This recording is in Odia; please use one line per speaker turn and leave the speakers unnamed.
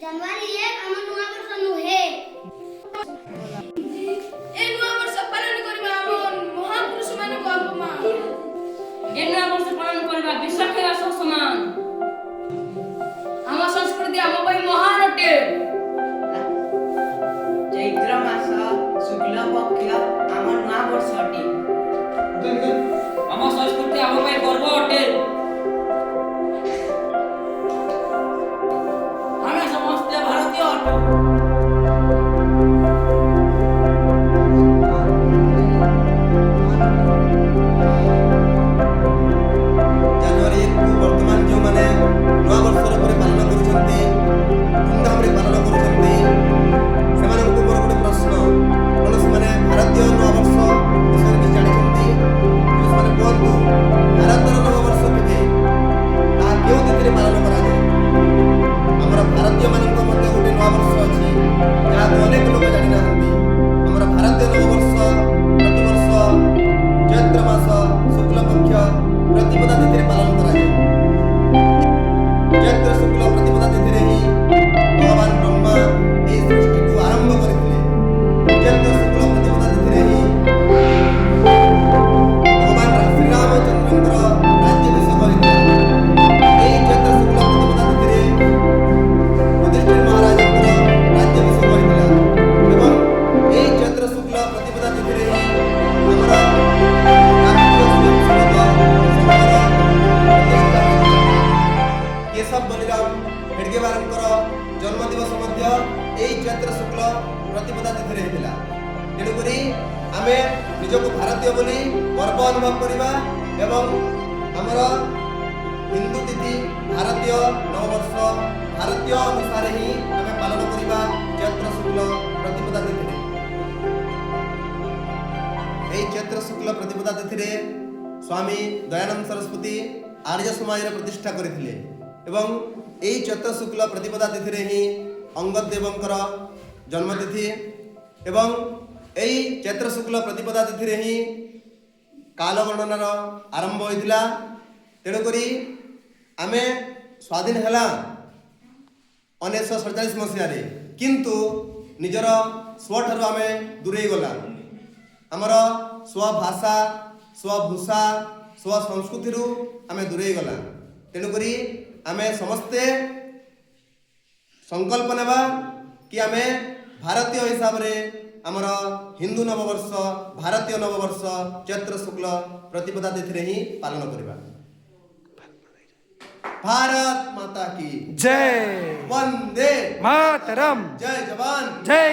जनवरी 1 ଆମ ନୂଆ ବର୍ଷ ନୁହେଁ।
ଏ ନୂଆ ବର୍ଷ ପାଳନ କରିବା ଆମ ମହାପୁରୁଷମାନଙ୍କ ଅପମାନ।
ଏ ନୂଆ ବର୍ଷ ପାଳନ କରିବା ବିଶ୍ୱ ସମାନ। ଆମ ସଂସ୍କୃତି ଆମ ପାଇଁ ମହାନ ଅଟେ।
ଚୈତ୍ର ମାସ ଶୁକ୍ଳ ପକ୍ଷ ଆମ ନୂଆ ବର୍ଷ ଅଟେ।
ଆମ ସଂସ୍କୃତି ଆମ ପାଇଁ ଗର୍ବ ଅଟେ। ଆମେ ସମସ୍ତେ ଭାରତୀୟ ଅଟୁ।
ଜାନୁଆରୀ 1 କୁ ବର୍ତ୍ତମାନ ଯେଉଁମାନେ ନୂଆ ବର୍ଷ ରୂପରେ ପାଳନ କରୁଛନ୍ତି, ଧୁମଧାମରେ ପାଳନ କରୁଛନ୍ତି, ସେମାନଙ୍କୁ ମୋର ଗୋଟେ ପ୍ରଶ୍ନ, କ'ଣ ସେମାନେ ଭାରତୀୟ ନୂଆବର୍ଷ ବିଷୟରେ କିଛି ଜାଣିଛନ୍ତି? ସେମାନେ କୁହନ୍ତୁ, ଭାରତର ନବବର୍ଷ କେବେ, ତାହା କେଉଁ ତିଥିରେ ପାଳନ କରାଯାଏ? ଆମର ଭାରତୀୟମାନଙ୍କ ମଧ୍ୟ ଗୋଟେ ନୂଆବର୍ଷ ଅଛି, ଯାହାକୁ ଅନେକ ଲୋକ ଜାଣିନାହାନ୍ତି। ଆମର ଭାରତୀୟ ନବବର୍ଷ ପ୍ରତିବର୍ଷ ଚୈତ୍ର ମାସ ଶୁକ୍ଳ ପକ୍ଷ ପ୍ରତିପଦା ତିଥିରେ ପାଳନ କରାଯାଏ। ଚୈତ୍ର ଶୁକ୍ଳ ପ୍ରତିପଦା ତିଥିରେ ହିଁ ଭଗବାନ ବ୍ରହ୍ମା ଏହି ସୃଷ୍ଟିକୁ ଆରମ୍ଭ କରିଥିଲେ। ଚୈତ୍ର ଶୁକ୍ଳ ପ୍ରତିପଦା ତିଥିରେ ହିଁ ଭଗବାନ ଶ୍ରୀରାମଚନ୍ଦ୍ରଙ୍କର ରାଜ୍ୟାଭିଷେକ ହୋଇଥିଲା। ଏହି ଚୈତ୍ର ଶୁକ୍ଳ ପ୍ରତିପଦା ତିଥିରେ ଯୁଧିଷ୍ଠିର ମହାରାଜଙ୍କର ରାଜ୍ୟାଭିଷେକ ହୋଇଥିଲା ଏବଂ ଏହି ଚୈତ୍ର ଶୁକ୍ଳ ପ୍ରତିପଦା ତିଥିରେ ହିଁ ଆମର ରାଷ୍ଟ୍ରୀୟ ସ୍ୱୟଂସେବକ ସଂଘର ପ୍ରତିଷ୍ଠା ହୋଇଥିଲା। କେଶବ ବଳିରାମ ହେଡଗେବାରଙ୍କର ଜନ୍ମଦିବସ ମଧ୍ୟ ଏହି ଚୈତ୍ର ଶୁକ୍ଳ ପ୍ରତିପଦା ତିଥିରେ ହେଇଥିଲା। ତେଣୁକରି ଆମେ ନିଜକୁ ଭାରତୀୟ ବୋଲି ଗର୍ବ ଅନୁଭବ କରିବା ଏବଂ ଆମର ହିନ୍ଦୁ ତିଥି ଭାରତୀୟ ନବବର୍ଷ ଭାରତୀୟ ଅନୁସାରେ ହିଁ ଆମେ ପାଳନ କରିବା ଚୈତ୍ର ଶୁକ୍ଳ ପ୍ରତିପଦା ତିଥିରେ। ଏହି ଚୈତ୍ର ଶୁକ୍ଳ ପ୍ରତିପଦା ତିଥିରେ ସ୍ୱାମୀ ଦୟାନନ୍ଦ ସରସ୍ୱତୀ ଆର୍ଯ୍ୟ ସମାଜର ପ୍ରତିଷ୍ଠା କରିଥିଲେ ଏବଂ ଏହି ଚୈତ୍ର ଶୁକ୍ଳ ପ୍ରତିପଦା ତିଥିରେ ହିଁ ଅଙ୍ଗଦ ଦେବଙ୍କର ଜନ୍ମତିଥି ଏବଂ ଏହି ଚୈତ୍ର ଶୁକ୍ଳ ପ୍ରତିପଦା ତିଥିରେ ହିଁ କାଳଗଣନାର ଆରମ୍ଭ ହୋଇଥିଲା। ତେଣୁକରି ଆମେ ସ୍ୱାଧୀନ ହେଲା 1947 ମସିହାରେ, କିନ୍ତୁ ନିଜର ସ୍ୱଠାରୁ ଆମେ ଦୂରେଇ ଗଲା। ଆମର ସ୍ୱଭାଷା, ସ୍ୱଭୂଷା, ସ୍ୱ ସଂସ୍କୃତିରୁ ଆମେ ଦୂରେଇ ଗଲା। ତେଣୁକରି ଆମେ ସମସ୍ତେ ସଂକଳ୍ପ ନେବା କି ଆମେ ଭାରତୀୟ ହିସାବରେ ଆମର ହିନ୍ଦୁ ନବବର୍ଷ ଭାରତୀୟ ନବବର୍ଷ ଚୈତ୍ର ଶୁକ୍ଳ ପ୍ରତିପଦା ତିଥିରେ ହିଁ ପାଳନ କରିବା। भारत माता की
जय
वंदे
मातरम।
जय जवान
जय